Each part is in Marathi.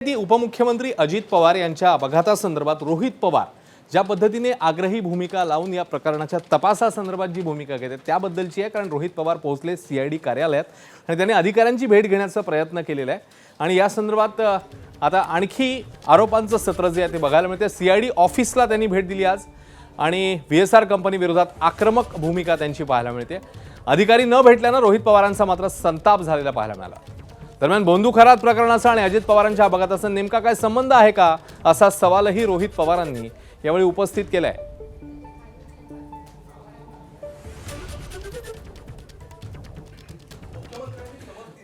उपमुख्यमंत्री अजित पवार यांच्या अपघातासंदर्भात रोहित पवार ज्या पद्धतीने आग्रही भूमिका लावून या प्रकरणाच्या तपासासंदर्भात जी भूमिका घेतात त्याबद्दलची आहे। कारण रोहित पवार पोहोचले सीआयडी कार्यालयात आणि त्यांनी अधिकाऱ्यांची भेट घेण्याचा प्रयत्न केलेला आहे आणि या संदर्भात आता आणखी आरोपांचं सत्र जे आहे ते बघायला मिळते। सीआयडी ऑफिसला त्यांनी भेट दिली आज आणि व्हीएसआर कंपनी विरोधात आक्रमक भूमिका त्यांची पाहायला मिळते। अधिकारी न भेटल्यानं रोहित पवारांचा मात्र संताप झालेला पाहायला मिळाला। दरम्यान बोंदू खरात प्रकरणाचा आणि अजित पवारांच्या अपघाताचा नेमका काय संबंध आहे का असा सवालही रोहित पवारांनी यावेळी उपस्थित केलाय।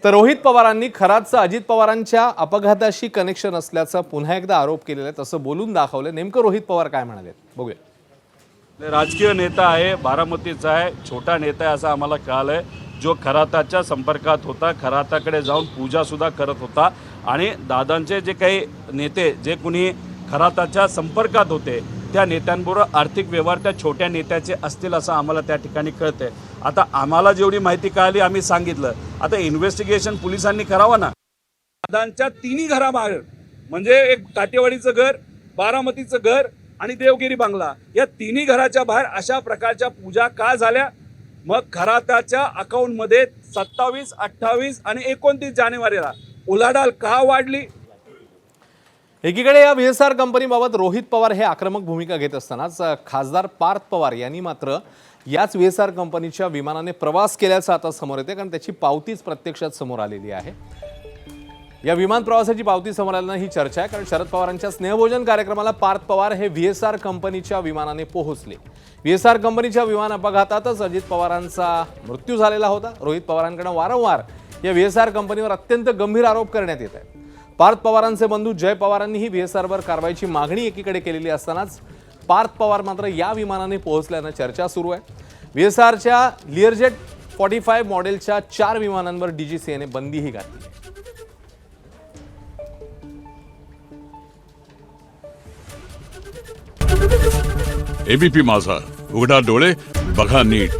तर रोहित पवारांनी खरातचं अजित पवारांच्या अपघाताशी कनेक्शन असल्याचा पुन्हा एकदा आरोप केलेला आहे, तसं बोलून दाखवलं। नेमकं रोहित पवार काय म्हणाले बघूया। राजकीय नेता आहे, बारामतीचा आहे, छोटा नेता आहे असं आम्हाला कळालंय। जो खराताच्या संपर्कात होता, खराताकडे जाऊन पूजा सुद्धा करत होता आणि दादांचे जे काही नेते जे कुणी खराताच्या संपर्कात होते त्या नेत्यांबरोबर आर्थिक व्यवहार त्या छोट्या नेत्याचे असतील असं आम्हाला त्या ठिकाणी कळतंय। आता आम्हाला जेवढी माहिती कळाली आम्ही सांगितलं, आता इन्व्हेस्टिगेशन पोलिसांनी करावं ना। दादांच्या तिन्ही घराबाहेर म्हणजे एक काटेवाडीचं घर, बारामतीचं घर आणि देवगिरी बंगला या तिन्ही घराच्या बाहेर अशा प्रकारच्या पूजा का झाल्या? मग खराताच्या अकाउंटमध्ये 27, 28 आणि 29 जानेवारीला उलाढाल का वाढली? एकीकडे या व्हीएसआर कंपनीबाबत रोहित पवार हे आक्रमक भूमिका घेत असतानाच खासदार पार्थ पवार यांनी मात्र याच व्हीएसआर कंपनीच्या विमानाने प्रवास केल्याचं आता समोर येते, कारण त्याची पावतीच प्रत्यक्षात समोर आलेली आहे। या विमान प्रवासाची पावती समोर आल्यानं ही चर्चा आहे, कारण शरद पवारांच्या स्नेहभोजन कार्यक्रमाला पार्थ पवार हे व्हीएसआर कंपनीच्या विमानाने पोहोचले। व्हीएसआर कंपनीच्या विमान अपघातातच अजित पवारांचा मृत्यू झालेला होता। रोहित पवारांकडे वारंवार या व्हीएसआर कंपनीवर अत्यंत गंभीर आरोप करण्यात येत आहेत। पार्थ पवारांचे बंधू जय पवारांनीही व्हीएसआरवर कारवाईची मागणी एकीकडे केलेली असतानाच पार्थ पवार मात्र या विमानाने पोहोचल्यानं चर्चा सुरू आहे। व्हीएसआरच्या लिअरजेट 45 मॉडेलच्या 4 विमानांवर डीजीसीएने बंदीही घातली। एबीपी माझा, उघडा डोळे बघा नीट।